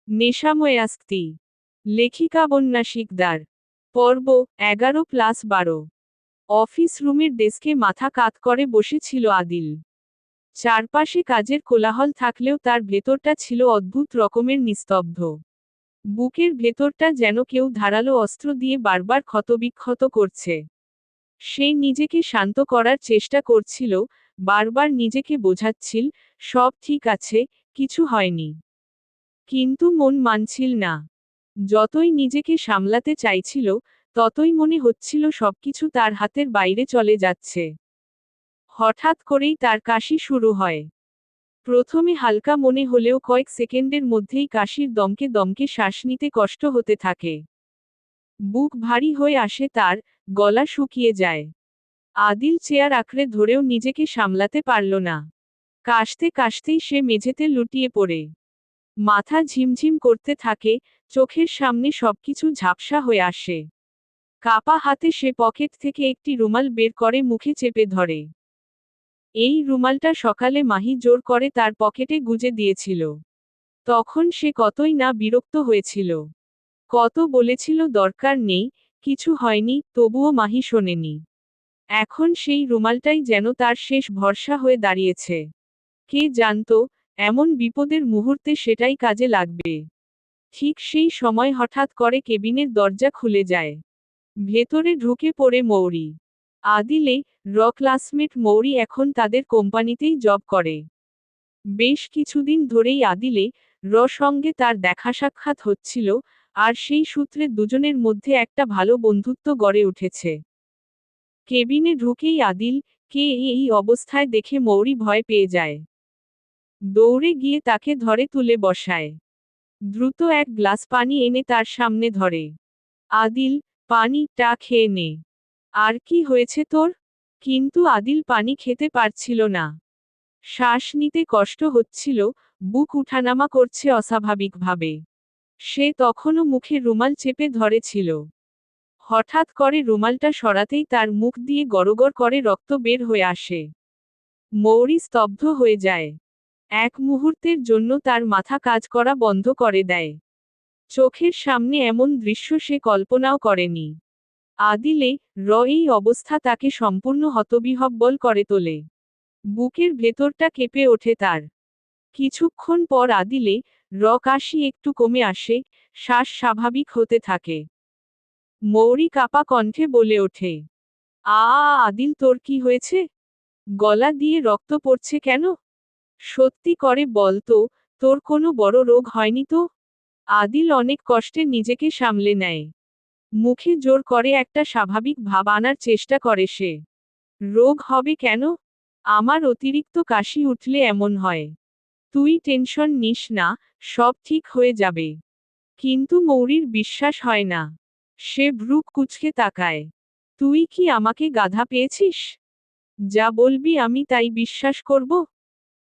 নেশাময় আস্তি। লেখিকা বন্যা শিকদার। পর্ব 11+12। অফিস রুমের ডেস্কে মাথা কাত করে বসেছিল আদিল। চারপাশে কাজের কোলাহল থাকলেও তার ভেতরটা ছিল অদ্ভুত রকমের নিস্তব্ধ। বুকের ভেতরটা যেন কেউ ধারালো অস্ত্র দিয়ে বারবার ক্ষতবিক্ষত করছে। সে নিজেকে শান্ত করার চেষ্টা করছিল, বারবার নিজেকে বোঝাচ্ছিল, সব ঠিক আছে, কিছু হয়নি। কিন্তু মন মানছিল না। যতই নিজেকে সামলাতে চাইছিল, ততই মনে হচ্ছিল সবকিছু তার হাতের বাইরে চলে যাচ্ছে। হঠাৎ করেই তার কাশি শুরু হয়। প্রথমে হালকা মনে হলেও কয়েক সেকেন্ডের মধ্যেই কাশির দমকে দমকে শ্বাস নিতে কষ্ট হতে থাকে। বুক ভারী হয়ে আসে তার, গলা শুকিয়ে যায়। আদিল চেয়ার আঁকড়ে ধরেও নিজেকে সামলাতে পারল না। কাশতে কাশতেই সে মেঝেতে লুটিয়ে পড়ে। মাথা ঝিমঝিম করতে থাকে, চোখের সামনে সবকিছু ঝাপসা হয়ে আসে। কাপা হাতে সে পকেট থেকে একটি রুমাল বের করে মুখে চেপে ধরে। এই রুমালটা সকালে মাহি জোর করে তার পকেটে গুজে দিয়েছিল। তখন সে কতই না বিরক্ত হয়েছিল। কত বলেছিল দরকার নেই, কিছু হয়নি, তবুও মাহি শোনেনি। এখন সেই রুমালটাই যেন তার শেষ ভরসা হয়ে দাঁড়িয়েছে। কে জানতো, এমন বিপদের মুহূর্তে সেটাই কাজে লাগবে। ঠিক সেই সময় হঠাৎ করে কেবিনের দরজা খুলে যায়। ভেতরে ঢুকে পড়ে মৌরি। আদিলে, ক্লাসমেট মৌরি এখন তাদের কোম্পানিতেই জব করে। বেশ কিছুদিন ধরেই আদিলে, সঙ্গে তার দেখা সাক্ষাৎ হচ্ছিল, আর সেই সূত্রে দুজনের মধ্যে একটা ভালো বন্ধুত্ব গড়ে উঠেছে। কেবিনে ঢুকেই আদিল, কে এই অবস্থায় দেখে মৌরি ভয় পেয়ে যায়। দৌড়ে গিয়ে তাকে ধরে তুলে বসায়। দ্রুত এক গ্লাস পানি এনে তার সামনে ধরে। আদিল, পানিটা খেয়ে নে। আর কি হয়েছে তোর? কিন্তু আদিল পানি খেতে পারছিল না। শ্বাস নিতে কষ্ট হচ্ছিল, বুক উঠানামা করছে অস্বাভাবিকভাবে। সে তখনও মুখে রুমাল চেপে ধরেছিল। হঠাৎ করে রুমালটা সরাতেই তার মুখ দিয়ে গড়গড় করে রক্ত বের হয়ে আসে। মৌরি স্তব্ধ হয়ে যায়। এক মুহূর্তের জন্য তার মাথা কাজ করা বন্ধ করে দেয়। চোখের সামনে এমন দৃশ্য সে কল্পনাও করেনি। আদিলে, এই অবস্থা তাকে সম্পূর্ণ হতবিহ্বল করে তোলে। বুকের ভেতরটা কেঁপে ওঠে তার। কিছুক্ষণ পর আদিলে, কাশি একটু কমে আসে, শ্বাস স্বাভাবিক হতে থাকে। মৌরি কাপা কণ্ঠে বলে ওঠে, আ আদিল, তোর কি হয়েছে? গলা দিয়ে রক্ত পড়ছে কেন? সত্যি করে বল তো, তোর কোনো বড় রোগ হয়নি তো? আদিল অনেক কষ্টে নিজেকে সামলে নেয়। মুখে জোর করে একটা স্বাভাবিক ভাব আনার চেষ্টা করে সে। রোগ হবে কেন? আমার অতিরিক্ত কাশি উঠলে এমন হয়। তুই টেনশন নিস না, সব ঠিক হয়ে যাবে। কিন্তু মৌরির বিশ্বাস হয় না। সে ভ্রু কুঁচকে তাকায়। তুই কি আমাকে গাধা পেয়েছিস? যা বলবি আমি তাই বিশ্বাস করব?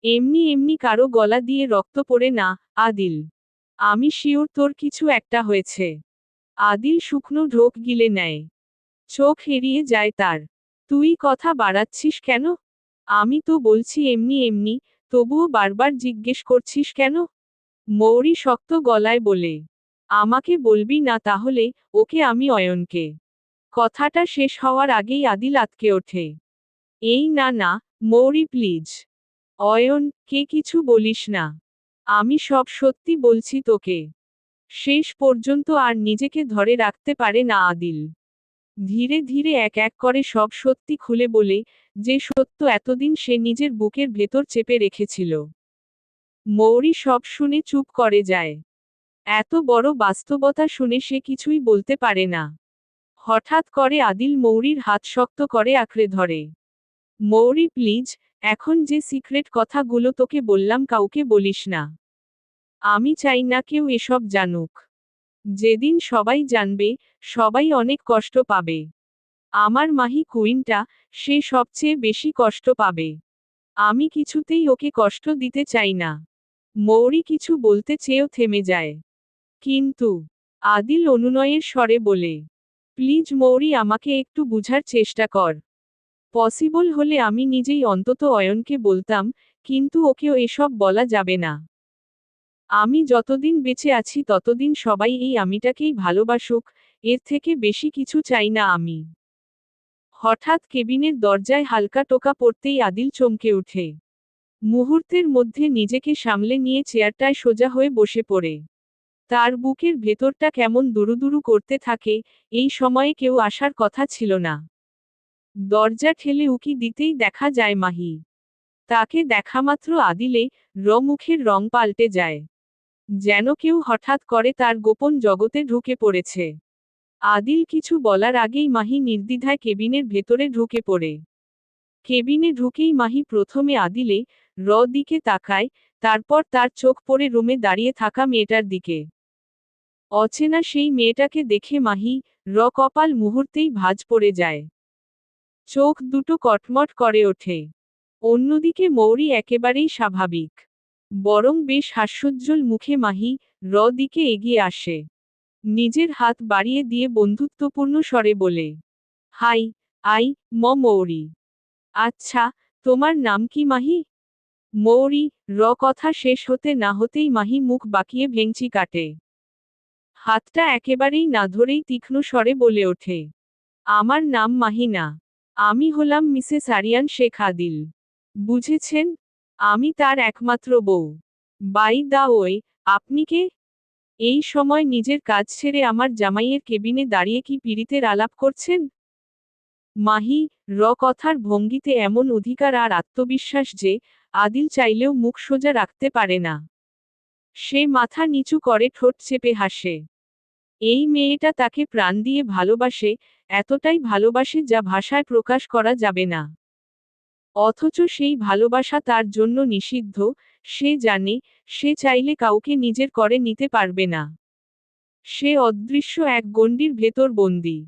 এমনি এমনি কারো গলা দিয়ে রক্ত পড়ে না, আদিল। আমি শিওর তোর কিছু একটা হয়েছে। আদিল শুকনো ঢোক গিলে নেয়। চোখ এড়িয়ে যায় তার। তুই কথা বাড়াচ্ছিস কেন? আমি তো বলছি এমনি এমনি, তবুও বারবার জিজ্ঞেস করছিস কেন? মৌরি শক্ত গলায় বলে। আমাকে বলবি না তাহলে? ওকে আমি অয়নকে। কথাটা শেষ হওয়ার আগেই আদিল আতকে ওঠে। এই না না, মৌরি প্লিজ। অয়ন, কে কিছু বলিস না। আমি সব সত্যি বলছি তোকে। শেষ পর্যন্ত আর নিজেকে ধরে রাখতে পারে না আদিল। ধীরে ধীরে এক এক করে সব সত্যি খুলে বলে, যে সত্য এতদিন সে নিজের বুকের ভেতর চেপে রেখেছিল। মৌরি সব শুনে চুপ করে যায়। এত বড় বাস্তবতা শুনে সে কিছুই বলতে পারে না। হঠাৎ করে আদিল মৌরির হাত শক্ত করে আঁকড়ে ধরে। মৌরি প্লিজ, এখন যে সিক্রেট কথাগুলো তোকে বললাম কাউকে বলিস না। আমি চাই না কেউ এসব জানুক। যেদিন সবাই জানবে, সবাই অনেক কষ্ট পাবে। আমার মাহি কুইনটা, সে সবচেয়ে বেশি কষ্ট পাবে। আমি কিছুতেই ওকে কষ্ট দিতে চাই না। মৌরি কিছু বলতে চেয়েও থেমে যায়। কিন্তু আদিল অনুনয়ের স্বরে বলে, প্লিজ মৌরি, আমাকে একটু বুঝার চেষ্টা কর। পসিবল হলে আমি নিজেই অন্তত অয়নকে বলতাম, কিন্তু ওকেও এসব বলা যাবে না। আমি যতদিন বেঁচে আছি ততদিন সবাই এই আমিটাকেই ভালোবাসুক, এর থেকে বেশি কিছু চাই না আমি। হঠাৎ কেবিনের দরজায় হালকা টোকা পড়তেই আদিল চমকে ওঠে। মুহূর্তের মধ্যে নিজেকে সামলে নিয়ে চেয়ারটায় সোজা হয়ে বসে পড়ে। তার বুকের ভেতরটা কেমন দুরুদুরু করতে থাকে, এই সময়ে কেউ আসার কথা ছিল না। দরজা ঠেলে উকি দিতেই দেখা যায় মাহি। তাকে দেখামাত্র আদিলে মুখের রং পাল্টে যায়। যেন কেউ হঠাৎ করে তার গোপন জগতে ঢুকে পড়েছে। আদিল কিছু বলার আগেই মাহি নির্দ্বিধায় কেবিনের ভেতরে ঢুকে পড়ে। কেবিনে ঢুকেই মাহি প্রথমে আদিলে দিকে তাকায়, তারপর তার চোখ পড়ে রুমে দাঁড়িয়ে থাকা মেয়েটার দিকে। অচেনা সেই মেয়েটাকে দেখে মাহি কপাল মুহূর্তেই ভাঁজ পড়ে যায়। চোখ দুটো কটমট করে ওঠে। অন্যদিকে মৌরি একেবারেই স্বাভাবিক, বরং বেশ হাস্যোজ্জ্বল মুখে মাহি দিকে এগিয়ে আসে। নিজের হাত বাড়িয়ে দিয়ে বন্ধুত্বপূর্ণ স্বরে বলে, হাই, মৌরি। আচ্ছা, তোমার নাম কি মাহি? মৌরি কথা শেষ হতে না হতেই মাহি মুখ বাঁকিয়ে ভেঙচি কাটে। হাতটা একেবারেই না ধরেই তীক্ষ্ণ স্বরে বলে ওঠে, আমার নাম মাহি না, আমি হলাম মিসেস আরিয়ান শেখ আদিল। বুঝেছেন? আমি তার একমাত্র বউ। বাই দা ওয়ে, আপনি কে? এই সময় নিজের কাজ ছেড়ে আমার জামাইয়ের কেবিনে দাঁড়িয়ে কি পীড়িতের আলাপ করছেন? মাহি কথার ভঙ্গিতে এমন অধিকার আর আত্মবিশ্বাস যে আদিল চাইলেও মুখ সোজা রাখতে পারে না। সে মাথা নিচু করে ঠোঁট চেপে হাসে। এই মেয়েটা তাকে প্রাণ দিয়ে ভালোবাসে, এতটাই ভালোবাসে যা ভাষায় প্রকাশ করা যাবে না। অথচ সেই ভালোবাসা তার জন্য নিষিদ্ধ, সে জানে, সে চাইলে কাউকে নিজের করে নিতে পারবে না। সে অদৃশ্য এক গণ্ডির ভেতর বন্দী।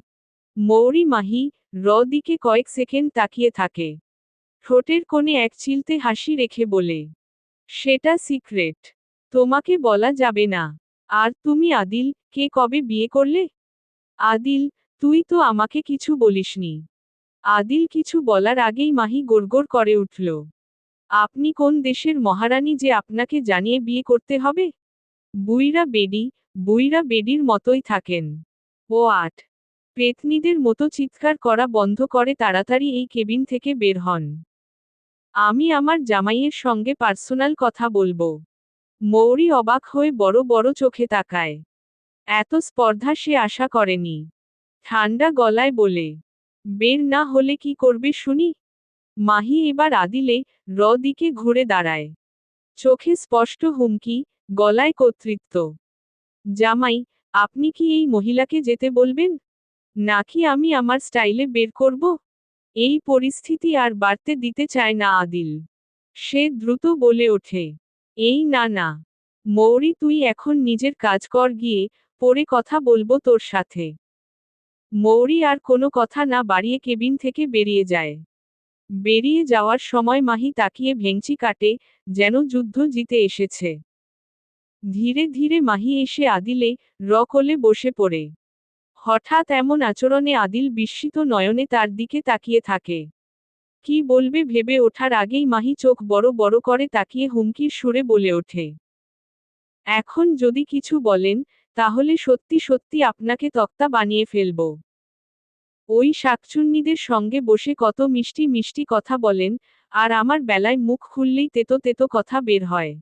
মৌরি মাহি দিকে কয়েক সেকেন্ড তাকিয়ে থাকে। ঠোঁটের কোণে এক চিলতে হাসি রেখে বলে, সেটা সিক্রেট, তোমাকে বলা যাবে না। আর তুমি আদিল কে কবে বিয়ে করলে? আদিল, তুই তো আমাকে কিছু বলিসনি। আদিল কিছু বলার আগেই মাহি গোড়গোড় করে উঠল। আপনি কোন দেশের মহারানী যে আপনাকে জানিয়ে বিয়ে করতে হবে? বুইরা বেডির মতোই থাকেন। ও আট। পেতনিদের মতো চিৎকার করা বন্ধ করে তাড়াতাড়ি এই কেবিন থেকে বের হন। আমি আমার জামাইয়ের সঙ্গে পার্সোনাল কথা বলবো। মৌরি অবাক হয়ে বড় বড় চোখে তাকায়। এত স্পর্ধা সে আশা করেনি। ঠান্ডা গলায় বলে, বের না হলে কি করবে শুনি? মাহি এবার আদিলে দিকে ঘুরে দাঁড়ায়। চোখে স্পষ্ট হুমকি, গলায় কর্তৃত্ব। জামাই, আপনি কি এই মহিলাকে যেতে বলবেন? নাকি আমি আমার স্টাইলে বের করব? এই পরিস্থিতি আর বাড়তে দিতে চায় না আদিল। সে দ্রুত বলে ওঠে, এই না, মৌরি তুই এখন নিজের কাজ কর গিয়ে, পরে কথা বলবো তোর সাথে। মৌরি আর কোনো কথা না বাড়িয়ে কেবিন থেকে বেরিয়ে যায়। বেরিয়ে যাওয়ার সময় মাহি তাকিয়ে ভেঙচি কাটে, যেন যুদ্ধ জিতে এসেছে। ধীরে ধীরে মাহি এসে আদিলে কোলে বসে পড়ে। হঠাৎ এমন আচরণে আদিল বিস্মিত নয়নে তার দিকে তাকিয়ে থাকে। কি বলবে ভেবে ওঠার আগেই মাহি চোখ বড় বড় করে তাকিয়ে হুমকির সুরে বলে ওঠে, এখন যদি কিছু বলেন, তাহলে সত্যি সত্যি আপনাকে তক্তা বানিয়ে ফেলব। ওই শাকচুন্নিদের সঙ্গে বসে কত মিষ্টি মিষ্টি কথা বলেন, আর আমার বেলায় মুখ খুললেই তেতো তেতো কথা বের হয়।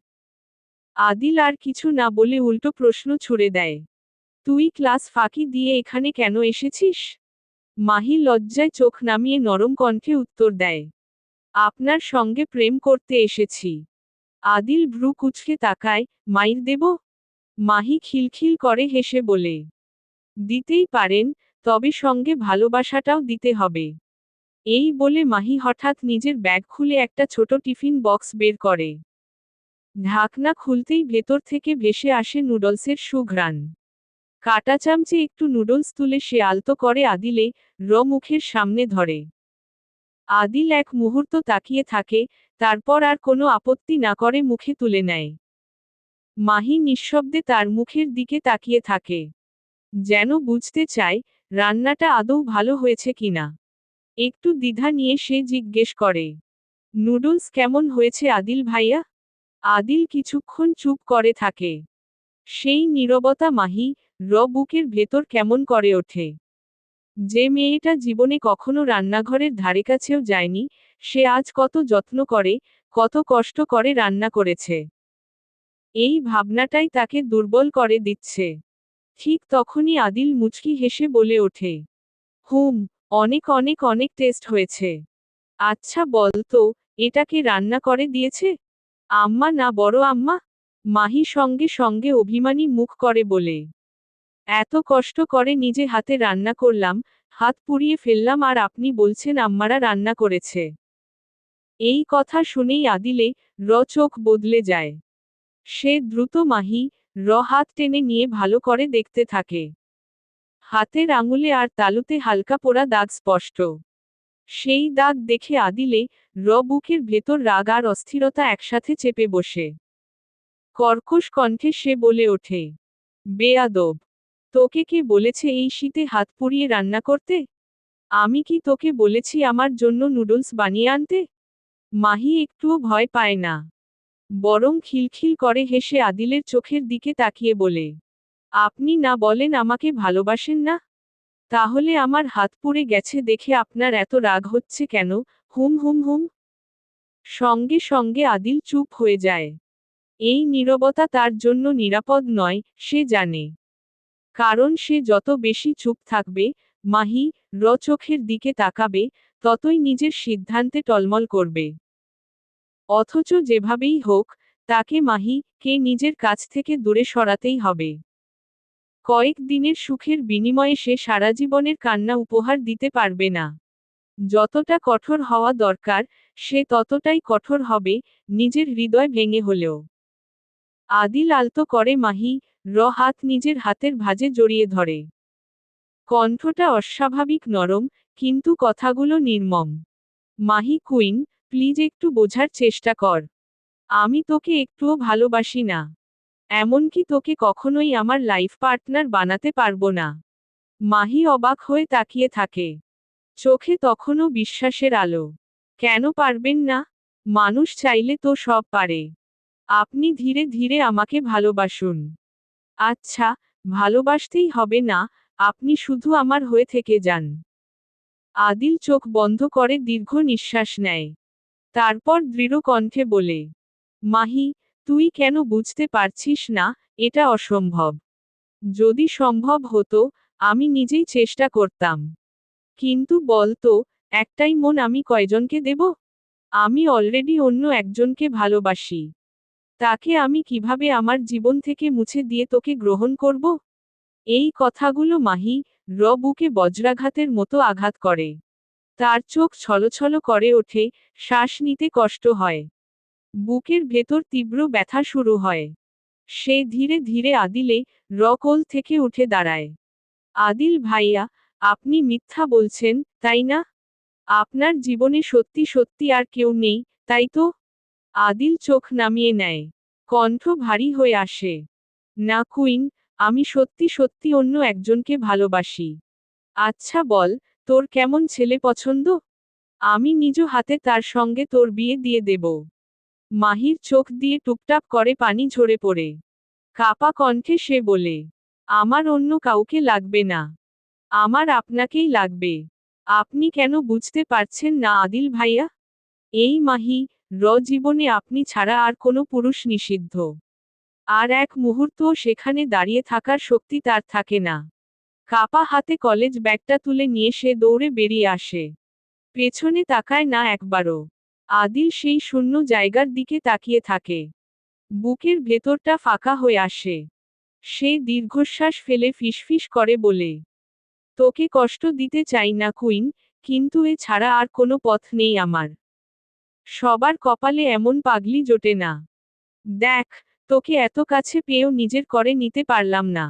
আদিল আর কিছু না বলে উল্টো প্রশ্ন ছুড়ে দেয়, তুই ক্লাস ফাঁকি দিয়ে এখানে কেন এসেছিস? মাহি লজ্জায় চোখ নামিয়ে নরম কণ্ঠে উত্তর দেয়, আপনার সঙ্গে প্রেম করতে এসেছি। আদিল ভ্রু কুঁচকে তাকায়, মাইর দেব? মাহি খিলখিল করে হেসে বলে, দিতেই পারেন, তবে সঙ্গে ভালোবাসাটাও দিতে হবে। এই বলে মাহি হঠাৎ নিজের ব্যাগ খুলে একটা ছোট টিফিন বক্স বের করে। ঢাকনা খুলতেই ভেতর থেকে ভেসে আসে নুডলসের সুঘ্রাণ। কাঁটা চামচে একটু নুডলস তুলে সে আলতো করে আদিলে মুখের সামনে ধরে। আদিল এক মুহূর্ত তাকিয়ে থাকে, তারপর আর কোনো আপত্তি না করে মুখে তুলে নেয়। মাহি নিঃশব্দে তার মুখের দিকে তাকিয়ে থাকে, যেন বুঝতে চায়, রান্নাটা আদৌ ভালো হয়েছে কিনা। একটু দ্বিধা নিয়ে সে জিজ্ঞেস করে, নুডলস কেমন হয়েছে আদিল ভাইয়া? আদিল কিছুক্ষণ চুপ করে থাকে। সেই নীরবতা মাহি বুকের ভেতর কেমন করে ওঠে। যে মেয়েটা জীবনে কখনো রান্নাঘরের ধারেকাছেও যায়নি, সে আজ কত যত্ন করে, কত কষ্ট করে রান্না করেছে। এই ভাবনাটাই তাকে দুর্বল করে দিচ্ছে। ঠিক তখনই আদিল মুচকি হেসে বলে ওঠে, হুম, অনেক অনেক অনেক টেস্ট হয়েছে। আচ্ছা বল তো, এটা কে রান্না করে দিয়েছে? আম্মা না বড় আম্মা? মাহি সঙ্গে সঙ্গে অভিমানী মুখ করে বলে, এত কষ্ট করে নিজে হাতে রান্না করলাম, হাত পুড়িয়ে ফেললাম, আর আপনি বলছেন আম্মারা রান্না করেছে। এই কথা শুনেই আদিলে চোখ বদলে যায়। সে দ্রুত মাহি হাত টেনে নিয়ে ভালো করে দেখতে থাকে। হাতের আঙুলে আর তালুতে হালকা পোড়া দাগ স্পষ্ট। সেই দাগ দেখে আদিলে বুকের ভেতর রাগ আর অস্থিরতা একসাথে চেপে বসে। কর্কশ কণ্ঠে সে বলে ওঠে, বেয়াদব! তোকে কে বলেছে এই শীতে হাত পুড়িয়ে রান্না করতে? আমি কি তোকে বলেছি আমার জন্য নুডলস বানিয়ে আনতে? মাহি একটুও ভয় পায় না, বরং খিলখিল করে হেসে আদিলের চোখের দিকে তাকিয়ে বলে, আপনি না বলেন আমাকে ভালোবাসেন না? তাহলে আমার হাত পুড়ে গেছে দেখে আপনার এত রাগ হচ্ছে কেন? হুম হুম হুম। সঙ্গে সঙ্গে আদিল চুপ হয়ে যায়। এই নীরবতা তার জন্য নিরাপদ নয়, সে জানে। কারণ সে যত বেশি চুপ থাকবে, মাহি চোখের দিকে তাকাবে, ততই নিজের সিদ্ধান্তে টলমল করবে। অথচ যেভাবেই হোক, তাকে মাহিকে নিজের কাছ থেকে দূরে সরাতেই হবে। কয়েক দিনের সুখের বিনিময়ে সে সারা জীবনের কান্না উপহার দিতে পারবে না। যতটা কঠোর হওয়া দরকার, সে ততটাই কঠোর হবে, নিজের হৃদয় ভেঙে হলেও। আদিল আলতো করে মাহি হাত নিজের হাতের ভাঁজে জড়িয়ে ধরে। কণ্ঠটা অস্বাভাবিক নরম, কিন্তু কথাগুলো নির্মম। মাহি কুইন, প্লিজ একটু বোঝার চেষ্টা কর। আমি তোকে একটুও ভালোবাসি না। এমনকি তোকে কখনোই আমার লাইফ পার্টনার বানাতে পারবো না। মাহি অবাক হয়ে তাকিয়ে থাকে। চোখে তখনও বিশ্বাসের আলো। কেন পারবেন না? মানুষ চাইলে তো সব পারে। আপনি ধীরে ধীরে আমাকে ভালোবাসুন। আচ্ছা, ভালোবাসতেই হবে না, আপনি শুধু আমার হয়ে থেকে যান। আদিল চোখ বন্ধ করে দীর্ঘ নিঃশ্বাস নেয়। তারপর দৃঢ় কণ্ঠে বলে, মাহি, তুই কেন বুঝতে পারছিস না? এটা অসম্ভব। যদি সম্ভব হতো, আমি নিজেই চেষ্টা করতাম। কিন্তু বল তো, একটাই মন আমি কয়জনকে দেব? আমি অলরেডি অন্য একজনকে ভালোবাসি। তাকে আমি কিভাবে আমার জীবন থেকে মুছে দিয়ে তোকে গ্রহণ করব? এই কথাগুলো মাহি বুকে বজ্রাঘাতের মতো আঘাত করে। তার চোখ ছলছল করে ওঠে, শ্বাস নিতে কষ্ট হয়। বুকের ভেতর তীব্র ব্যথা শুরু হয়। সে ধীরে ধীরে আদিলে কোল থেকে উঠে দাঁড়ায়। আদিল ভাইয়া, আপনি মিথ্যা বলছেন, তাই না? আপনার জীবনে সত্যি সত্যি আর কেউ নেই, তাই তো? আদিল চোখ নামিয়ে নেয়। কণ্ঠ ভারী হয়ে আসে। না কুইন, আমি সত্যি সত্যি অন্য একজনকে ভালোবাসি। আচ্ছা বল, তোর কেমন ছেলে পছন্দ? আমি নিজ হাতে তার সঙ্গে তোর বিয়ে দিয়ে দেব। মাহির চোখ দিয়ে টুপটাপ করে পানি ঝরে পড়ে। কাপা কণ্ঠে সে বলে, আমার অন্য কাউকে লাগবে না। আমার আপনাকেই লাগবে। আপনি কেন বুঝতে পারছেন না আদিল ভাইয়া? এই মাহি জীবনে আপনি ছাড়া আর কোনো পুরুষ নিষিদ্ধ। আর এক মুহূর্তও সেখানে দাঁড়িয়ে থাকার শক্তি তার থাকে না। কাপা হাতে কলেজ ব্যাগটা তুলে নিয়ে সে দৌড়ে বেরিয়ে আসে। পেছনে তাকায় না একবারও। আদিল সেই শূন্য জায়গার দিকে তাকিয়ে থাকে। বুকের ভেতরটা ফাঁকা হয়ে আসে। সে দীর্ঘশ্বাস ফেলে ফিসফিস করে বলে, তোকে কষ্ট দিতে চাই না কুইন, কিন্তু এ ছাড়া আর কোনো পথ নেই আমার। সবার কপালে এমন পাগলি জোটে না। দেখ, তোকে এত কাছে পেয়েও নিজের করে নিতে পারলাম না।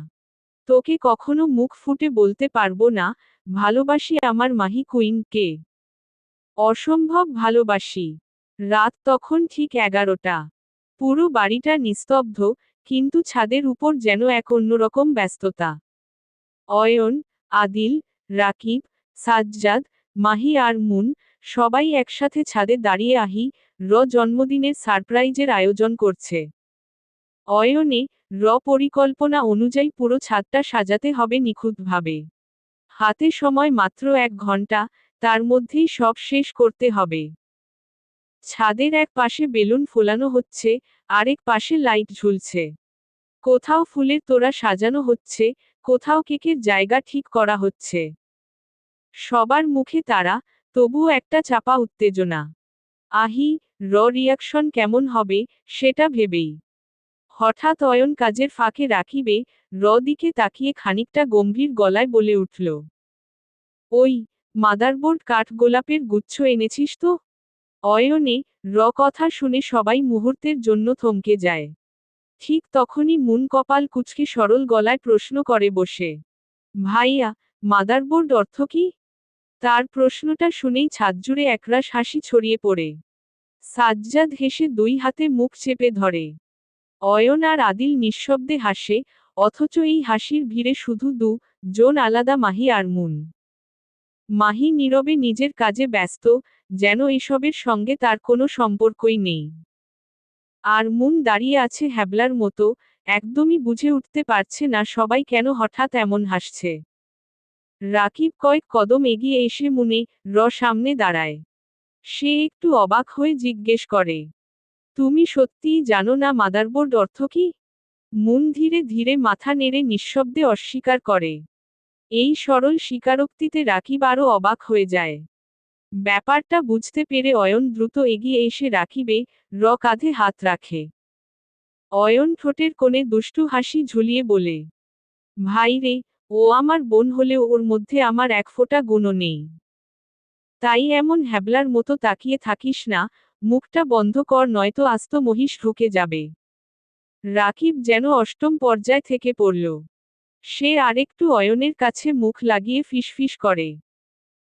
তোকে কখনো মুখ ফুটে বলতে পারবো না, ভালোবাসি আমার মাহি কুইনকে। অসম্ভব ভালোবাসি। রাত তখন ঠিক 11টা। পুরো বাড়িটা নিস্তব্ধ, কিন্তু ছাদের উপর যেন এক অন্যরকম ব্যস্ততা। অয়ন, আদিল, রাকিব, সাজ্জাদ, মাহি আর মুন, সবাই একসাথে ছাদে দাঁড়িয়ে আহি জন্মদিনের সারপ্রাইজের আয়োজন করছে। অয়নে পরিকল্পনা অনুযায়ী পুরো ছাদটা সাজাতে হবে নিখুঁতভাবে। হাতে সময় মাত্র 1 ঘন্টা, তার মধ্যেই সব শেষ করতে হবে। ছাদের এক পাশে বেলুন ফোলানো হচ্ছে, আরেক পাশে লাইট ঝুলছে। কোথাও ফুলের তোড়া সাজানো হচ্ছে, কোথাও কেকের জায়গা ঠিক করা হচ্ছে। সবার মুখে তারা, তবুও একটা চাপা উত্তেজনা। আহি রিয়াকশন কেমন হবে, সেটা ভেবেই। হঠাৎ অয়ন কাজের ফাঁকে রাকিবে দিকে তাকিয়ে খানিকটা গম্ভীর গলায় বলে উঠল, ওই মাদারবোর্ড কাঠগোলাপের গুচ্ছ এনেছিস তো? অয়নে কথা শুনে সবাই মুহূর্তের জন্য থমকে যায়। ঠিক তখনই মুন কপাল কুঁচকে সরল গলায় প্রশ্ন করে বসে, ভাইয়া, মাদারবোর্ড অর্থ কি? তার প্রশ্নটা শুনেই ছাদজুড়ে একরাশ হাসি ছড়িয়ে পড়ে। সাজ্জাদ হেসে 2 হাতে মুখ চেপে ধরে। অয়ন আর আদিল নিঃশব্দে হাসে, অথচ এই হাসির ভিড়ে শুধু জন আলাদা, মাহি আর মুন। মাহি নীরবে নিজের কাজে ব্যস্ত, যেন এসবের সঙ্গে তার কোনো সম্পর্কই নেই। আর মুন দাঁড়িয়ে আছে হ্যাবলার মতো, একদমই বুঝে উঠতে পারছে না সবাই কেন হঠাৎ এমন হাসছে। রাকিব কয়েক কদম এগিয়ে এসে মুনে সামনে দাঁড়ায়। সে একটু অবাক হয়ে জিজ্ঞেস করে, তুমি সত্যিই জানো না মাদারবোর্ড অর্থ কি? মুন ধীরে ধীরে মাথা নেড়ে নিঃশব্দে অস্বীকার করে। এই সরল স্বীকারোক্তিতে রাকিব আরও অবাক হয়ে যায়। ব্যাপারটা বুঝতে পেরে অয়ন দ্রুত এগিয়ে এসে রাকিবে কাঁধে হাত রাখে। অয়ন ঠোঁটের কোণে দুষ্টু হাসি ঝুলিয়ে বলে, ভাই রে, ও আমার বোন হলেও ওর মধ্যে আমার এক ফোঁটা গুণও নেই। তাই এমন হ্যাবলার মতো তাকিয়ে থাকিস না, মুখটা বন্ধ কর নয়তো আস্ত মহিষ ঢুকে যাবে। রাকিব যেন অষ্টম পর্যায় থেকে পড়ল। সে আরেকটু অয়নের কাছে মুখ লাগিয়ে ফিসফিস করে,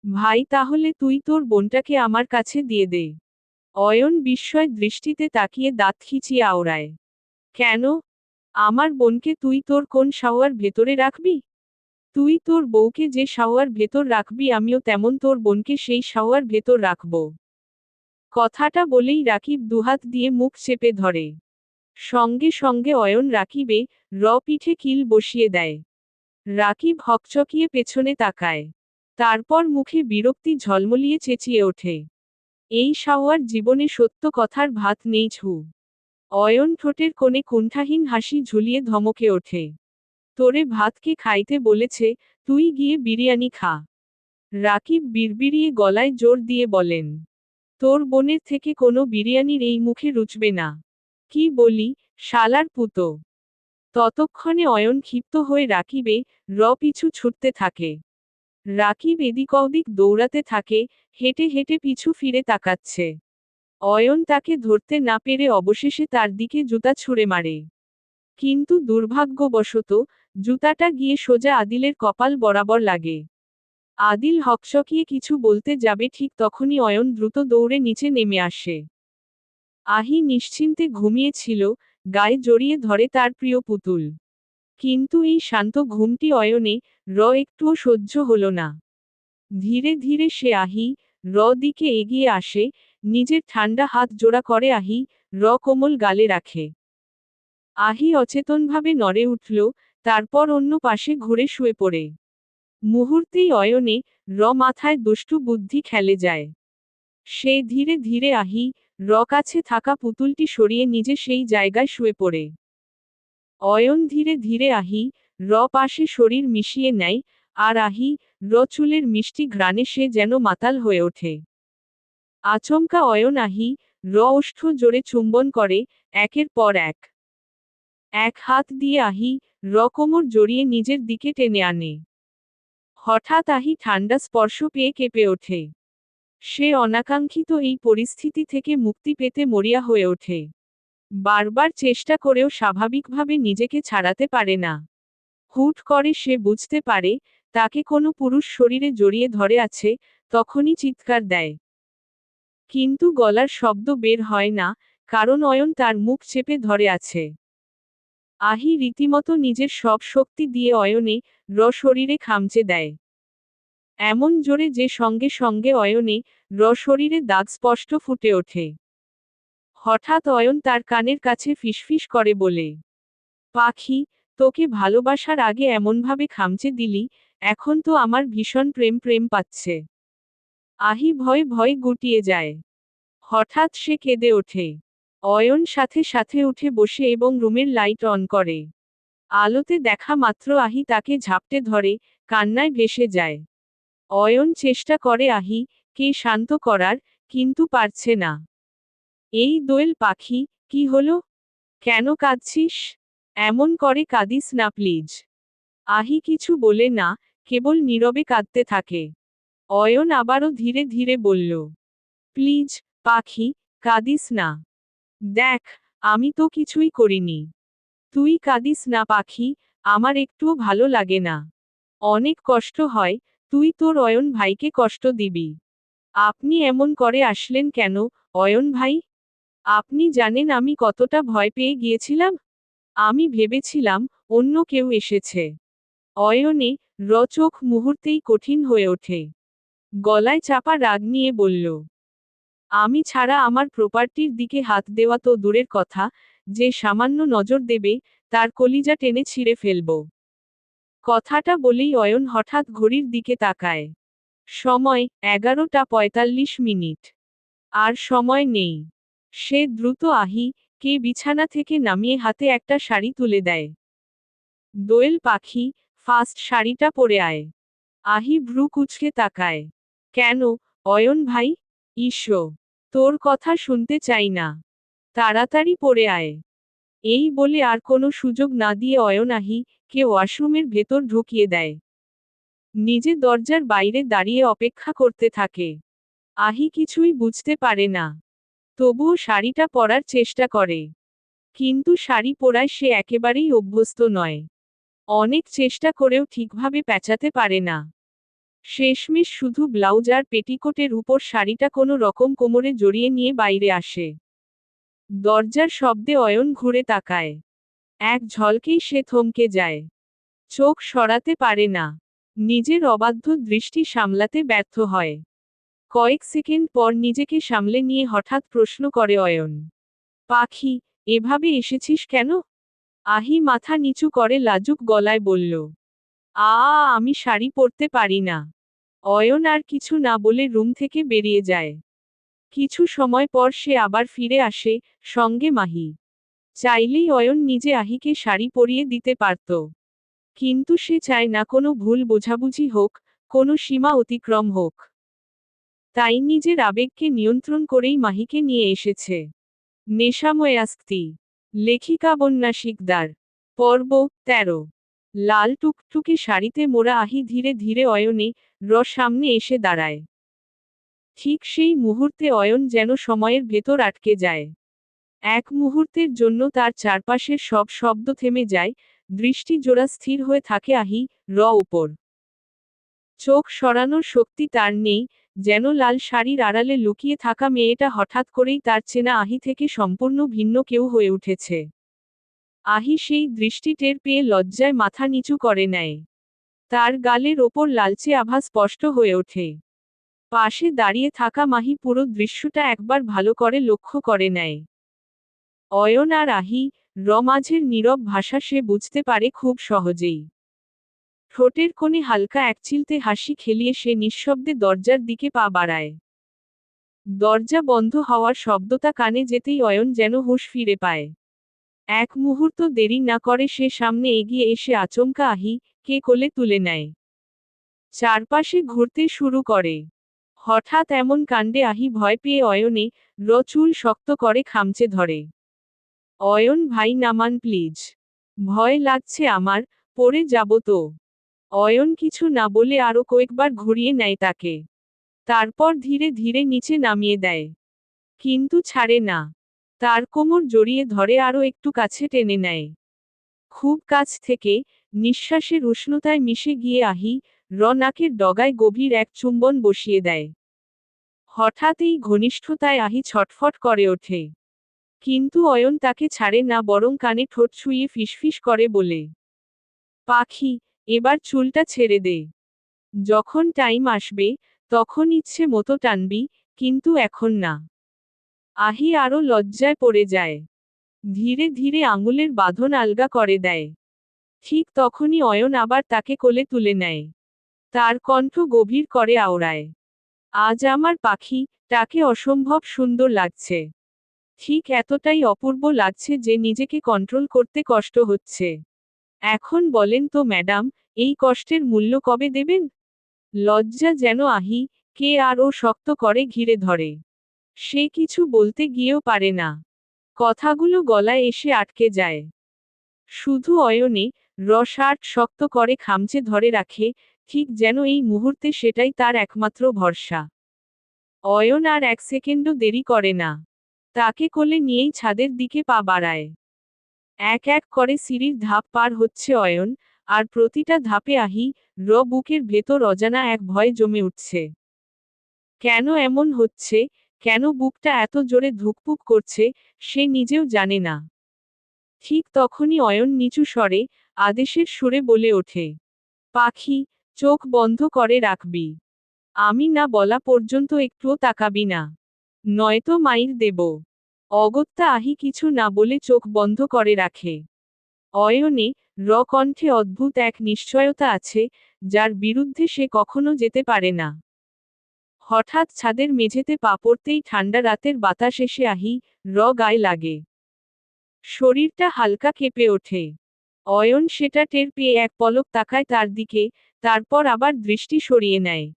ভাই তাহলে তুই তোর বোনটাকে আমার কাছে দিয়ে দে। অয়ন বিস্ময় দৃষ্টিতে তাকিয়ে দাঁত খিচিয়ে আওড়ায়, কেন? আমার বোনকে তুই তোর কোন শাওয়ার ভেতরে রাখবি? তুই তোর বউকে যে শাওয়ার ভেতর রাখবি আমিও তেমন তোর বোনকে সেই শাওয়ার ভেতর রাখব। কথাটা বলেই রাকিব দুহাত দিয়ে মুখ চেপে ধরে। সঙ্গে সঙ্গে অয়ন রাকিবে পিঠে কিল বসিয়ে দেয়। রাকিব হকচকিয়ে পেছনে তাকায়। তারপর মুখে বিরক্তি ঝলমলিয়ে চেঁচিয়ে ওঠে, এই শাওয়ার জীবনে সত্য কথার ভাত নেই ছু। অয়ন ঠোঁটের কোণে কুণ্ঠাহীন হাসি ঝুলিয়ে ধমকে ওঠে, তোরে ভাতকে খাইতে বলেছে, তুই গিয়ে বিরিয়ানি খা। রাকিব বিড়বিড়িয়ে গলায় জোর দিয়ে বলেন, তোর বোনের থেকে কোনো বিরিয়ানির এই মুখে রুচবে না। কি বলি, শালার পুতো। ততক্ষণে অয়ন ক্ষিপ্ত হয়ে রাকিবে পিছু ছুটতে থাকে। রাকিব এদিক ওদিক দৌড়াতে থাকে, হেঁটে হেঁটে পিছু ফিরে তাকাচ্ছে। অয়ন তাকে ধরতে না পেরে অবশেষে তার দিকে জুতা ছুঁড়ে মারে। কিন্তু দুর্ভাগ্যবশত জুতাটা গিয়ে সোজা আদিলের কপাল বরাবর লাগে। আদিল হকচকিয়ে কিছু বলতে যাবে ঠিক তখনই অয়ন দ্রুত দৌড়ে নিচে নেমে আসে। আহি নিশ্চিন্তে ঘুমিয়েছিল, গায়ে জড়িয়ে ধরে তার প্রিয় পুতুল। কিন্তু এই শান্ত ঘুমটি অয়নে একটুও সহ্য হল না। ধীরে ধীরে সে আহি দিকে এগিয়ে আসে, নিজের ঠান্ডা হাত জোড়া করে আহি কোমল গালে রাখে। আহি অচেতনভাবে নড়ে উঠল, তারপর অন্য পাশে ঘুরে শুয়ে পড়ে। মুহূর্তেই অয়নে মাথায় দুষ্টু বুদ্ধি খেলে যায়। সে ধীরে ধীরে আহি কাছে থাকা পুতুলটি সরিয়ে নিজে সেই জায়গায় শুয়ে পড়ে। অয়ন ধীরে ধীরে আহি পাশে শরীর মিশিয়ে নেয়, আর আহি চুলের মিষ্টি ঘ্রাণে সে যেন মাতাল হয়ে ওঠে। আচমকা অয়ন আহি ওষ্ঠ জোরে চুম্বন করে, একের পর এক। এক হাত দিয়ে আহি কোমর জড়িয়ে নিজের দিকে টেনে আনে। হঠাৎ আহি ঠান্ডা স্পর্শ পেয়ে কেঁপে ওঠে। সে অনাকাঙ্ক্ষিত এই পরিস্থিতি থেকে মুক্তি পেতে মরিয়া হয়ে ওঠে। বারবার চেষ্টা করেও স্বাভাবিকভাবে নিজেকে ছাড়াতে পারে না। হুট করে সে বুঝতে পারে, তাকে কোনো পুরুষ শরীরে জড়িয়ে ধরে আছে, তখনই চিৎকার দেয়। কিন্তু গলার শব্দ বের হয় না, কারণ অয়ন তার মুখ চেপে ধরে আছে। আহি রীতিমতো নিজের সব শক্তি দিয়ে অয়নে শরীরে খামচে দেয়। এমন জোরে যে সঙ্গে সঙ্গে অয়নে শরীরে দাগ স্পষ্ট ফুটে ওঠে। হঠাৎ অয়ন তার কানের কাছে ফিসফিস করে বলে, পাখি, তোকে ভালোবাসার আগে এমনভাবে খামচে দিলি, এখন তো আমার ভীষণ প্রেম প্রেম পাচ্ছে। আহি ভয়ে ভয়ে গুটিয়ে যায়। হঠাৎ সে কেঁদে ওঠে। অয়ন সাথে সাথে উঠে বসে এবং রুমের লাইট অন করে। আলোতে দেখা মাত্র আহি তাকে ঝাপটে ধরে, কান্নায় ভেসে যায়। অয়ন চেষ্টা করে কে শান্ত করার, কিন্তু পারছে না। এই দোয়েল পাখি, কি হলো? কেন কাঁদছিস? এমন করে কাঁদিস না প্লিজ। আহি কিছু বলে না, কেবল নীরবে কাঁদতে থাকে। অয়ন আবারও ধীরে ধীরে বলল, প্লিজ, পাখি, কাঁদিস না। দেখ, আমি তো কিছুই করিনি। তুই কাঁদিস না পাখি, আমার একটুও ভালো লাগে না। অনেক কষ্ট হয়, তুই তোর অয়ন ভাইকে কষ্ট দিবি। আপনি এমন করে আসলেন কেন, অয়ন ভাই? আপনি জানেন আমি কতটা ভয় পেয়ে গিয়েছিলাম? আমি ভেবেছিলাম, অন্য কেউ এসেছে। অয়নে চোখ মুহূর্তেই কঠিন হয়ে ওঠে। গলায় চাপা রাগ নিয়ে বলল, আমি ছাড়া আমার প্রপার্টির দিকে হাত দেওয়া তো দূরের কথা, যে সামান্য নজর দেবে, তার কলিজা টেনে ছিঁড়ে ফেলব। কথাটা বলেই অয়ন হঠাৎ ঘড়ির দিকে তাকায়। সময় 11টা 45 মিনিট। আর সময় নেই। সে দ্রুত কে বিছানা থেকে নামিয়ে হাতে একটা শাড়ি তুলে দেয়। দোয়েল পাখি, ফার্স্ট শাড়িটা পরে আয়। আহি ভ্রু কুঁচকে তাকায়। কেন, অয়ন ভাই? ঈশো, তোর কথা শুনতে চাই না। তাড়াতাড়ি পরে আয়। এই বলে আর কোনো সুযোগ না দিয়ে অয়ন কে ওয়াশরুমের ভেতর ঢুকিয়ে দেয়। নিজে দরজার বাইরে দাঁড়িয়ে অপেক্ষা করতে থাকে। আহি কিছুই বুঝতে পারে না। তবুও শাড়িটা পরার চেষ্টা করে। কিন্তু শাড়ি পরায় সে একেবারেই অভ্যস্ত নয়। অনেক চেষ্টা করেও ঠিকভাবে পেঁচাতে পারে না। শেষমেশ শুধু ব্লাউজ আর পেটিকোটের উপর শাড়িটা কোনো রকম কোমরে জড়িয়ে নিয়ে বাইরে আসে। দরজার শব্দে অয়ন ঘুরে তাকায়। এক ঝলকেই সে থমকে যায়। চোখ সরাতে পারে না। নিজের অবাধ্য দৃষ্টি সামলাতে ব্যর্থ হয়। কয়েক সেকেন্ড পর নিজেকে সামলে নিয়ে হঠাৎ প্রশ্ন করে অয়ন, পাখি, এভাবে এসেছিস কেন? আহি মাথা নিচু করে লাজুক গলায় বলল, আমি শাড়ি পরতে পারি না। অয়ন আর কিছু না বলে রুম থেকে বেরিয়ে যায়। কিছু সময় পর সে আবার ফিরে আসে, সঙ্গে মাহি। চাইলেই অয়ন নিজে আহিকে শাড়ি পরিয়ে দিতে পারত। কিন্তু সে চায় না কোনো ভুল বোঝাবুঝি হোক, কোনো সীমা অতিক্রম হোক। তাই নিজের আবেগকে নিয়ন্ত্রণ করেই মাহিকে নিয়ে এসেছে। নেশাময় আস্তি। লেখিকা বন্যা শিকদার। পর্ব 13। লাল টুকটুকে শাড়িতে মোড়া আহি ধীরে ধীরে অয়নে সামনে এসে দাঁড়ায়। ঠিক সেই মুহূর্তে অয়ন যেন সময়ের ভেতর আটকে যায়। এক মুহূর্তের জন্য তার চারপাশের সব শব্দ থেমে যায়, দৃষ্টি জোড়া স্থির হয়ে থাকে উপর। চোখ সরানোর শক্তি তার নেই, যেন লাল শাড়ির আড়ালে লুকিয়ে থাকা মেয়েটা হঠাৎ করেই তার চেনা থেকে সম্পূর্ণ ভিন্ন কেউ হয়ে উঠেছে। সেই দৃষ্টি টের পেয়ে লজ্জায় মাথা নিচু করে নেয়। তার গালের ওপর লালচে আভা স্পষ্ট হয়ে ওঠে। পাশে দাঁড়িয়ে থাকা মাহি পুরো দৃশ্যটা একবার ভালো করে লক্ষ্য করে নেয়। অয়ন আর মাঝের নীরব ভাষা সে বুঝতে পারে খুব সহজেই। ঠোঁটের কোণে হালকা একচিলতে হাসি খেলিয়ে সে নিঃশব্দে দরজার দিকে পা বাড়ায়। দরজা বন্ধ হওয়ার শব্দটা কানে যেতেই অয়ন যেন হুঁশ ফিরে পায়। এক মুহূর্ত দেরি না করে সে সামনে এগিয়ে এসে আচমকা কে কোলে তুলে নেয়। চারপাশে ঘুরতে শুরু করে। হঠাৎ এমন কাণ্ডে ভয় পেয়ে অয়নে চুল শক্ত করে খামচে ধরে। অয়ন ভাই নামান প্লিজ। ভয় লাগছে আমার, পড়ে যাব তো। অয়ন কিছু না বলে আরো কয়েকবার ঘুরিয়ে নেয় তাকে। তারপর ধীরে ধীরে নিচে নামিয়ে দেয়। কিন্তু ছাড়ে না। তার কোমর জড়িয়ে ধরে আরো একটু কাছে টেনে নেয়। খুব কাছ থেকে, নিঃশ্বাসের উষ্ণতায় মিশে গিয়ে নাকের ডগায় গভীর এক চুম্বন বসিয়ে দেয়। হঠাৎ এই ঘনিষ্ঠতায় ছটফট করে ওঠে। কিন্তু অয়ন তাকে ছাড়ে না, বরং কানে ঠোঁট ছুঁয়ে ফিসফিস করে বলে, পাখি, এবার চুলটা ছেড়ে দে। যখন টাইম আসবে, তখন ইচ্ছে মতো টানবি, কিন্তু এখন না। আহি আরো লজ্জায় পড়ে যায়। ধীরে ধীরে আঙুলের বাঁধন আলগা করে দেয়। ঠিক তখনই অয়ন আবার তাকে কোলে তুলে নেয়। তার কণ্ঠ গভীর করে আওড়ায়। আজ আমার পাখি, তাকে অসম্ভব সুন্দর লাগছে। ঠিক এতটাই অপূর্ব লাগছে যে নিজেকে কন্ট্রোল করতে কষ্ট হচ্ছে। এখন বলেন তো ম্যাডাম, এই কষ্টের মূল্য কবে দেবেন? লজ্জা যেন আহি কে আরও শক্ত করে ঘিরে ধরে। সে কিছু বলতে গিয়েও পারে না। কথাগুলো গলায় এসে আটকে যায়। শুধু অয়নে শার্ট শক্ত করে খামচে ধরে রাখে, ঠিক যেন এই মুহূর্তে সেটাই তার একমাত্র ভরসা। অয়ন আর এক সেকেন্ডও দেরি করে না। তাকে কোলে নিয়েই ছাদের দিকে পা বাড়ায়। এক এক করে সিঁড়ির ধাপ পার হচ্ছে অয়ন, আর প্রতিটা ধাপে আহি বুকের ভেতর অজানা এক ভয় জমে উঠছে। কেন এমন হচ্ছে, কেন বুকটা এত জোরে ধুকপুক করছে, সে নিজেও জানে না। ঠিক তখনই অয়ন নিচু স্বরে, আদেশের সুরে বলে ওঠে, পাখি, চোখ বন্ধ করে রাখবি। আমি না বলা পর্যন্ত একটুও তাকাবি না। নয়তো মাইর দেব। অগত্যা আহি কিছু না বলে চোখ বন্ধ করে রাখে। অয়নে কণ্ঠে অদ্ভুত এক নিশ্চয়তা আছে, যার বিরুদ্ধে সে কখনো যেতে পারে না। হঠাৎ ছাদের মেঝেতে পা পড়তেই ঠান্ডা রাতের বাতাস এসে আহি গায়ে লাগে। শরীরটা হালকা কেঁপে ওঠে। অয়ন সেটা টের পেয়ে এক পলক তাকায় তার দিকে, তারপর আবার দৃষ্টি সরিয়ে নেয়।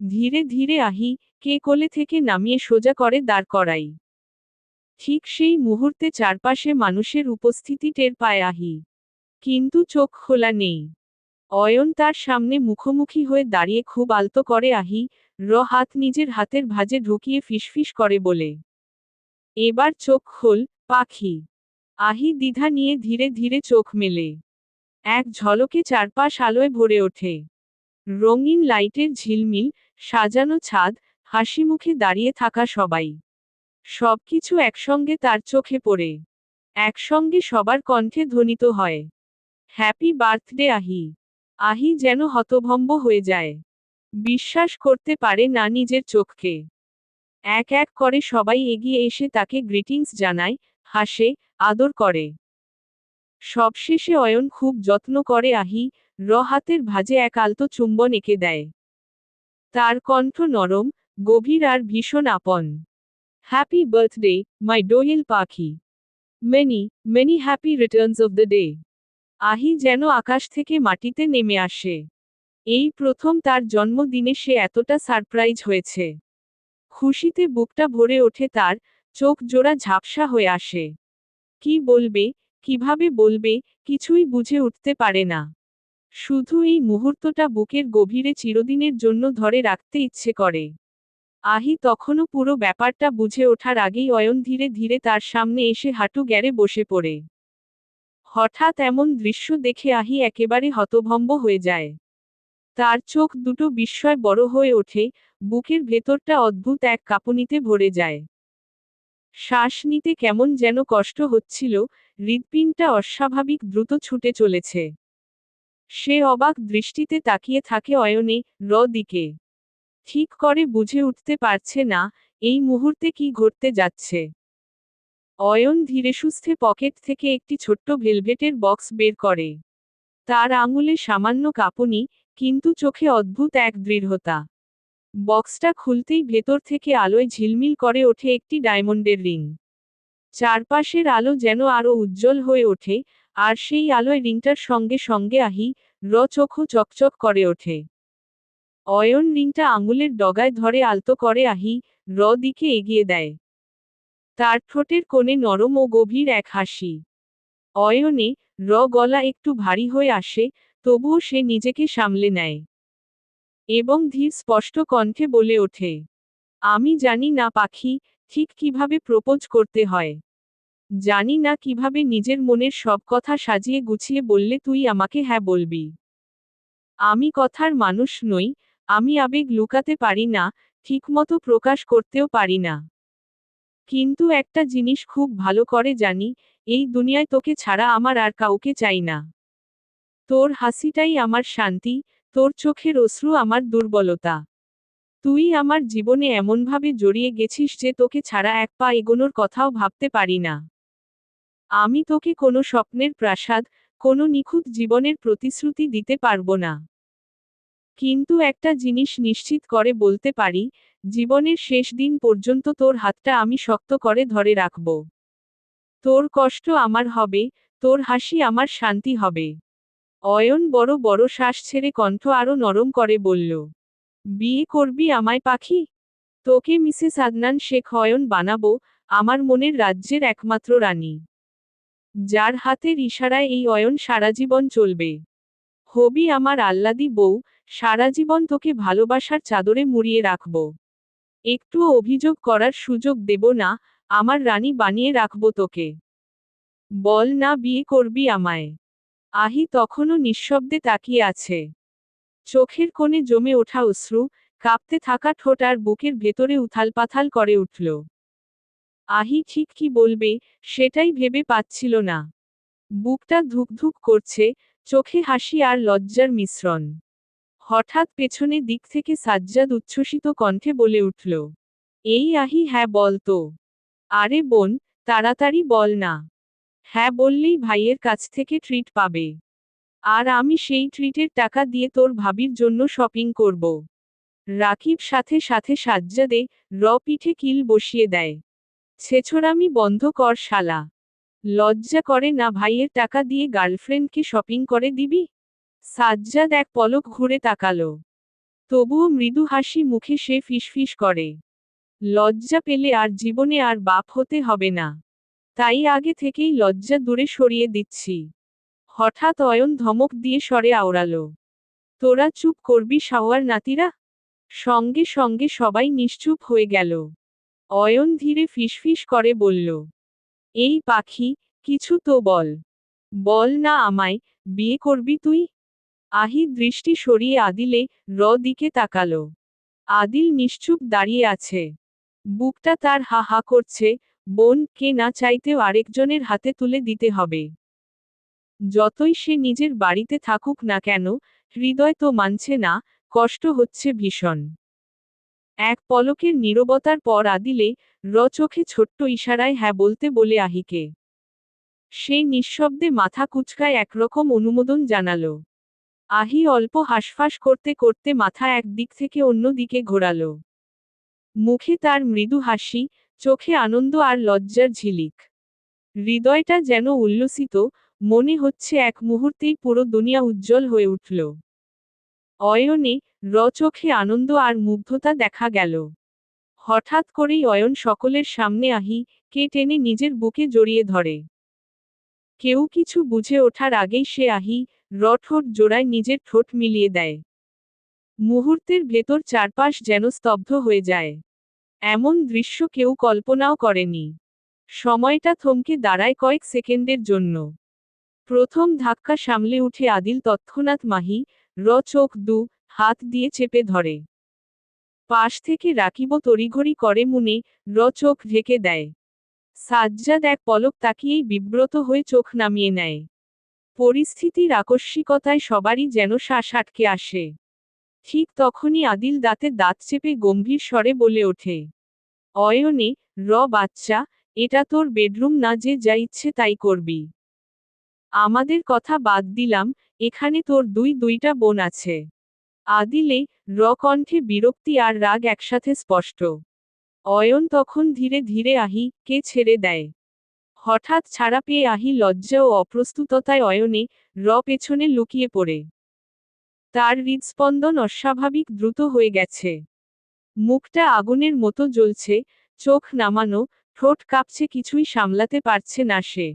ধীরে ধীরে আহি কে কোলে থেকে নামিয়ে সোজা করে দাঁড় করাই। ঠিক সেই মুহূর্তে চারপাশে মানুষের উপস্থিতি টের পায় আহি। কিন্তু চোখ খোলা নেই। অয়ন তার সামনে মুখোমুখি হয়ে দাঁড়িয়ে খুব আলতো করে আহি হাত নিজের হাতের ভাঁজে ঢুকিয়ে ফিসফিস করে বলে, এবার চোখ খোল, পাখি। আহি দ্বিধা নিয়ে ধীরে ধীরে চোখ মেলে। এক ঝলকে চারপাশ আলোয় ভরে ওঠে। রঙিন লাইটের ঝিলমিল, সাজানো ছাদ, হাসিমুখে দাঁড়িয়ে থাকা সবাই। সবকিছু একসঙ্গে তার চোখে পড়ে। একসঙ্গে সবার কণ্ঠে ধ্বনিত হয়, হ্যাপি বার্থডে আহি। আহি যেন হতভম্ব হয়ে যায়। বিশ্বাস করতে পারে না নিজের চোখকে। এক এক করে সবাই এগিয়ে এসে তাকে গ্রিটিংস জানায়, হাসে, আদর করে। সবশেষে অয়ন খুব যত্ন করে আহি হাতের ভাঁজে এক আলতো চুম্বন এঁকে দেয়। তার কণ্ঠ নরম, গভীর আর ভীষণ আপন। হ্যাপি বার্থডে, মাই ডোয়েল পাখি। Many, many happy Returns of the day. আহি যেন আকাশ থেকে মাটিতে নেমে আসে। এই প্রথম তার জন্মদিনে সে এতটা সারপ্রাইজ হয়েছে। খুশিতে বুকটা ভরে ওঠে তার, চোখ জোড়া ঝাপসা হয়ে আসে। কি বলবে, কিভাবে বলবে, কিছুই বুঝে উঠতে পারে না। শুধু এই মুহূর্তটা বুকের গভীরে চিরদিনের জন্য ধরে রাখতে ইচ্ছে করে। আহি তখনও পুরো ব্যাপারটা বুঝে ওঠার আগেই অয়ন ধীরে ধীরে তার সামনে এসে হাঁটু গেড়ে বসে পড়ে। হঠাৎ এমন দৃশ্য দেখে আহি একেবারে হতভম্ব হয়ে যায়। তার চোখ দুটো বিস্ময় বড় হয়ে ওঠে, বুকের ভেতরটা অদ্ভুত এক কাঁপুনিতে ভরে যায়। শ্বাস নিতে কেমন যেন কষ্ট হচ্ছিল, হৃৎপিণ্ডটা অস্বাভাবিক দ্রুত ছুটে চলেছে। সে অবাক দৃষ্টিতে তাকিয়ে থাকে অয়নে দিকে। ঠিক করে বুঝে উঠতে পারছে না, এই মুহূর্তে কি ঘটতে যাচ্ছে। অয়ন ধীরেসুস্থে পকেট থেকে একটি ছোট্ট ভেলভেটের বক্স বের করে। তার আঙুলে সামান্য কাঁপুনি, কিন্তু চোখে অদ্ভুত এক দৃঢ়তা। বক্সটা খুলতেই ভেতর থেকে আলোয় ঝিলমিল করে ওঠে একটি ডায়মন্ডের রিং। চারপাশের আলো যেন আরো উজ্জ্বল হয়ে ওঠে, আর সেই আলোয় রিংটার সঙ্গে সঙ্গে আহি চোখও চকচক করে ওঠে। অয়ন রিংটা আঙুলের ডগায় ধরে আলতো করে আহি দিকে এগিয়ে দেয়। তার ঠোঁটের কোণে নরম ও গভীর এক হাসি। অয়নে গলা একটু ভারী হয়ে আসে, তবুও সে নিজেকে সামলে নেয়। এবং ধীর স্পষ্ট কণ্ঠে বলে ওঠে, আমি জানি না পাখি, ঠিক কিভাবে প্রপোজ করতে হয়। জানি না কিভাবে নিজের মনের সব কথা সাজিয়ে গুছিয়ে বললে তুই আমাকে হ্যাঁ বলবি। আমি কথার মানুষ নই, আমি আবেগ লুকাতে পারি না, ঠিকমতো প্রকাশ করতেও পারি না। কিন্তু একটা জিনিস খুব ভালো করে জানি, এই দুনিয়ায় তোকে ছাড়া আমার আর কাউকে চাই না। তোর হাসিটাই আমার শান্তি, তোর চোখের অশ্রু আমার দুর্বলতা। তুই আমার জীবনে এমনভাবে জড়িয়ে গেছিস যে তোকে ছাড়া এক পা এগোনোর কথাও ভাবতে পারি না। আমি তোকে কোনো স্বপ্নের প্রাসাদ, কোনো নিখুঁত জীবনের প্রতিশ্রুতি দিতে পারবো না। কিন্তু একটা জিনিস নিশ্চিত করে বলতে পারি, জীবনের শেষ দিন পর্যন্ত তোর হাতটা আমি শক্ত করে ধরে রাখব। তোর কষ্ট আমার হবে, তোর হাসি আমার শান্তি হবে। অয়ন বড় বড় শ্বাস ছেড়ে কণ্ঠ আরো নরম করে বলল, বিয়ে করবি আমায় পাখি? তোকে মিসেস আদনান শেখ অয়ন বানাবো, আমার মনের রাজ্যের একমাত্র রানী। যার হাতের ইশারায় এই অয়ন সারাজীবন চলবে। হবি আমার আহ্লাদি বউ, সারাজীবন তোকে ভালোবাসার চাদরে মুড়িয়ে রাখব। একটুও অভিযোগ করার সুযোগ দেব না, আমার রানী বানিয়ে রাখব তোকে। বল না বিয়ে করবি আমায়? আহি তখনও নিঃশব্দে তাকিয়ে আছে। চোখের কোণে জমে ওঠা অশ্রু, কাঁপতে থাকা ঠোঁট আর বুকের ভেতরে উথালপাথাল করে উঠল। আহি ঠিক কি বলবে, সেটাই ভেবে পাচ্ছিল না। বুকটা ধুকধুক করছে, চোখে হাসি আর লজ্জার মিশ্রণ। হঠাৎ পেছনে দিক থেকে সাজ্জাদ উচ্ছ্বসিত কণ্ঠে বলে উঠল, এই আহি, হ্যাঁ বল তো। আরে বোন, তাড়াতাড়ি বল না। হ্যাঁ বললেই ভাইয়ের কাছ থেকে ট্রিট পাবে। আর আমি সেই ট্রিটের টাকা দিয়ে তোর ভাবির জন্য শপিং করব। রাকিব সাথে সাথে সাজ্জাদে পিঠে কিল বসিয়ে দেয়। ছেছড়ামি বন্ধ কর শালা। লজ্জা করে না ভাইয়ের টাকা দিয়ে গার্লফ্রেন্ডকে শপিং করে দিবি? সাজ্জাদ এক পলক ঘুরে তাকালো। তবুও মৃদু হাসি মুখে সে ফিসফিস করে, লজ্জা পেলে আর জীবনে আর বাপ হতে হবে না। তাই আগে থেকেই লজ্জা দূরে সরিয়ে দিচ্ছি। হঠাৎ অয়ন ধমক দিয়ে সরে আওড়ালো, তোরা চুপ করবি শাওয়ার নাতিরা? সঙ্গে সঙ্গে সবাই নিশ্চুপ হয়ে গেল। অয়ন ধীরে ফিসফিস করে বলল, এই পাখি, কিছু তো বল। বল না আমায়, বিয়ে করবি তুই? আহি দৃষ্টি সরিয়ে আদিলে দিকে তাকালো। আদিল নিশ্চুপ দাঁড়িয়ে আছে। বুকটা তার হা হা করছে, বোন কে না চাইতেও আরেকজনের হাতে তুলে দিতে হবে। যতই সে নিজের বাড়িতে থাকুক না কেন, হৃদয় তো মানছে না, কষ্ট হচ্ছে ভীষণ। এক পলকের নীরবতার পর আদিলে চোখে ছোট্ট ইশারায় হ্যাঁ বলতে বলে আহিকে। সে নিঃশব্দে মাথা কুঁচকায় একরকম অনুমোদন জানালো। আহি অল্প হাসফাস করতে করতে মাথা এক দিক থেকে অন্য দিকে ঘোরালো। মুখে তার মৃদু হাসি, চোখে আনন্দ আর লজ্জার ঝিলিক। হৃদয়টা যেন উল্লসিত, মনে হচ্ছে এক মুহূর্তেই পুরো দুনিয়া উজ্জ্বল হয়ে উঠল। অয়নে চোখে আনন্দ আর মুগ্ধতা দেখা গেল। হঠাৎ করেই অয়ন সকলের সামনে কে টেনে নিজের বুকে জড়িয়ে ধরে। কেউ কিছু বুঝে ওঠার আগেই সে ঠোঁট জোড়ায় নিজের ঠোঁট মিলিয়ে দেয়। মুহূর্তের ভেতর চারপাশ যেন স্তব্ধ হয়ে যায়। এমন দৃশ্য কেউ কল্পনাও করেনি। সময়টা থমকে দাঁড়ায় কয়েক সেকেন্ডের জন্য। প্রথম ধাক্কা সামলে উঠে আদিল তৎক্ষণাৎ চোখ হাত দিয়ে চেপে ধরে। পাশ থেকে রাকিবও তড়িঘড়ি করে মুনে চোখ ঢেকে দেয়। সাজ্জাদ এক পলক তাকিয়েই বিব্রত হয়ে চোখ নামিয়ে নেয়। পরিস্থিতির আকস্মিকতায় সবারই যেন শ্বাস আটকে আসে। ঠিক তখনই আদিল দাঁতে দাঁত চেপে গম্ভীর স্বরে বলে ওঠে, অয়নে, বাচ্চা, এটা তোর বেডরুম না যে যা ইচ্ছে তাই করবি। আমাদের কথা বাদ দিলাম, এখানে তোর দুইটা বোন আছে। আদিলে কণ্ঠে বিরক্তি আর রাগ একসাথে স্পষ্ট। অয়ন তখন ধীরে ধীরে কে ছেড়ে দেয়। হঠাৎ ছাড়া পেয়ে লজ্জা ও অপ্রস্তুততায় অয়নে পেছনে লুকিয়ে পড়ে। তার হৃদস্পন্দন অস্বাভাবিক দ্রুত হয়ে গেছে। মুখটা আগুনের মতো জ্বলছে, চোখ নামানো, ঠোঁট কাঁপছে, কিছুই সামলাতে পারছে না সে।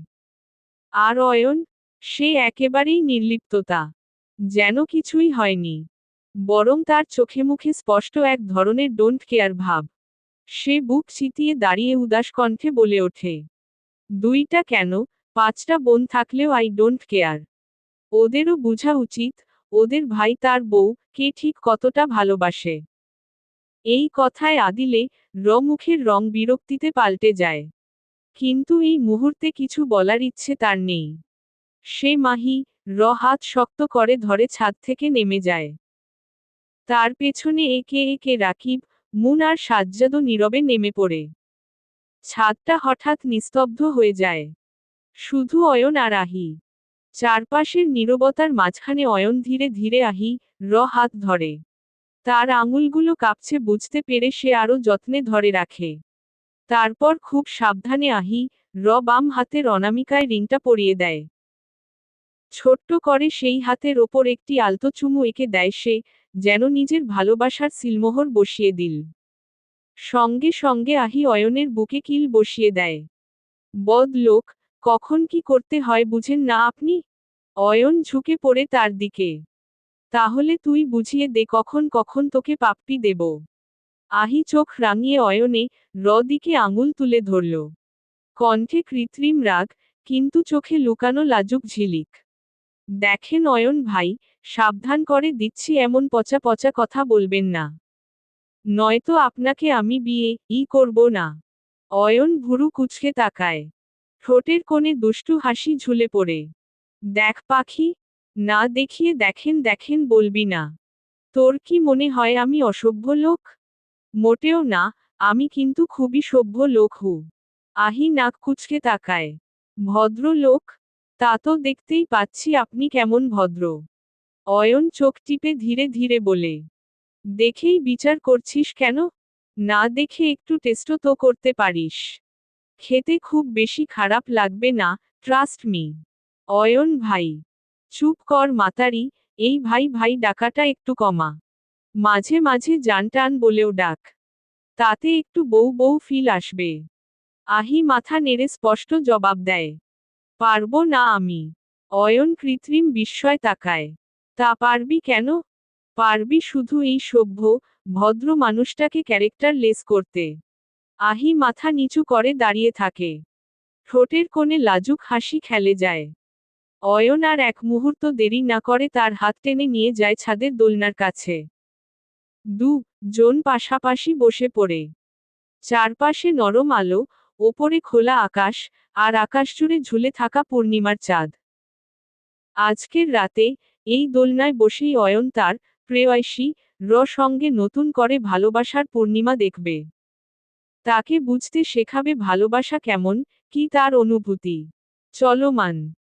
আর অয়ন, সে একেবারেই নির্লিপ্ততা। যেন কিছুই হয়নি। বরং তার চোখে মুখে স্পষ্ট এক ধরনের ডোন্ট কেয়ার ভাব। সে বুক চিতিয়ে দাঁড়িয়ে উদাস কণ্ঠে বলে ওঠে, দুইটা কেন, 5টা বোন থাকলেও আই ডোন্ট কেয়ার। ওদেরও বুঝা উচিত, ওদের ভাই তার বউ কে ঠিক কতটা ভালোবাসে। এই কথায় আদিলে মুখের রং বিরক্তিতে পাল্টে যায়। কিন্তু এই মুহূর্তে কিছু বলার ইচ্ছে তার নেই। সে হাত শক্ত করে ধরে ছাদ থেকে নেমে যায়। তার পেছনে একে একে রাকিব, মুন আর সাজ্জাদও নীরবে নেমে পড়ে। ছাদটা হঠাৎ নিস্তব্ধ হয়ে যায়। শুধু অয়ন আর আহি। চারপাশের নীরবতার মাঝখানে অয়ন ধীরে ধীরে হাত ধরে। তার আঙুলগুলো কাঁপছে, বুঝতে পেরে সে আরো যত্নে ধরে রাখে। তারপর খুব সাবধানে বাম হাতের অনামিকায় রিংটা পরিয়ে দেয়। ছোট্ট করে সেই হাতের ওপর একটি আলতো চুমু এঁকে দেয় সে, যেন নিজের ভালোবাসার সিলমোহর বসিয়ে দিল। সঙ্গে সঙ্গে অয়নের বুকে কিল বসিয়ে দেয়। বদ লোক, কখন কি করতে হয় বুঝেন না আপনি? অয়ন ঝুঁকে পড়ে তার দিকে। তাহলে তুই বুঝিয়ে দে কখন কখন তোকে পাপ্পি দেব। চোখ রাঙিয়ে অয়নে দিকে আঙুল তুলে ধরল। কণ্ঠে কৃত্রিম রাগ, কিন্তু চোখে লুকানো লাজুক ঝিলিক। দেখেন অয়ন ভাই, সাবধান করে দিচ্ছি, এমন পচা পচা কথা বলবেন না। নয়তো আপনাকে আমি বিয়ে করব না। অয়ন ভুরু কুঁচকে তাকায়। ঠোঁটের কোণে দুষ্টু হাসি ঝুলে পড়ে। দেখ পাখি, না দেখিয়ে দেখেন দেখেন বলবি না। তোর কি মনে হয় আমি অসভ্য লোক? মোটেও না, আমি কিন্তু খুবই সভ্য লোক হু। নাক কুঁচকে তাকায়। ভদ্র লোক? তা তো দেখতেই পাচ্ছি আপনি কেমন ভদ্র। অয়ন চোখ টিপে ধীরে ধীরে বলে। দেখেই বিচার করছিস কেন? না দেখে একটু টেস্টও তো করতে পারিস। খেতে খুব বেশি খারাপ লাগবে না, ট্রাস্ট মি। অয়ন ভাই। চুপ কর মাতারি, এই ভাই ভাই ডাকাটা একটু কমা। মাঝে মাঝে জান টান বলেও ডাক। তাতে একটু বউ বউ ফিল আসবে। মাথা নেড়ে স্পষ্ট জবাব দেয়। পারবো না আমি। অয়ন কৃত্রিম বিস্ময় তাকায়। তা পারবি কেন? পারবি শুধু এই সভ্য, ভদ্র মানুষটাকে ক্যারেক্টার লেস করতে। মাথা নিচু করে দাঁড়িয়ে থাকে। ঠোঁটের কোণে লাজুক হাসি খেলে যায়। অয়ন আর এক মুহূর্ত দেরি না করে তার হাত টেনে নিয়ে যায় ছাদের দোলনার কাছে। জন পাশাপাশি বসে পড়ে। চারপাশে নরম আলো, ওপরে খোলা আকাশ, আর আকাশজুড়ে ঝুলে থাকা পূর্ণিমার চাঁদ। আজকের রাতে, এই দোলনায় বসেই অয়ন তার প্রেয়সী সঙ্গে নতুন করে ভালোবাসার পূর্ণিমা দেখবে। তাকে বুঝতে শেখাবে ভালোবাসা কেমন, কি তার অনুভূতি। চলমান।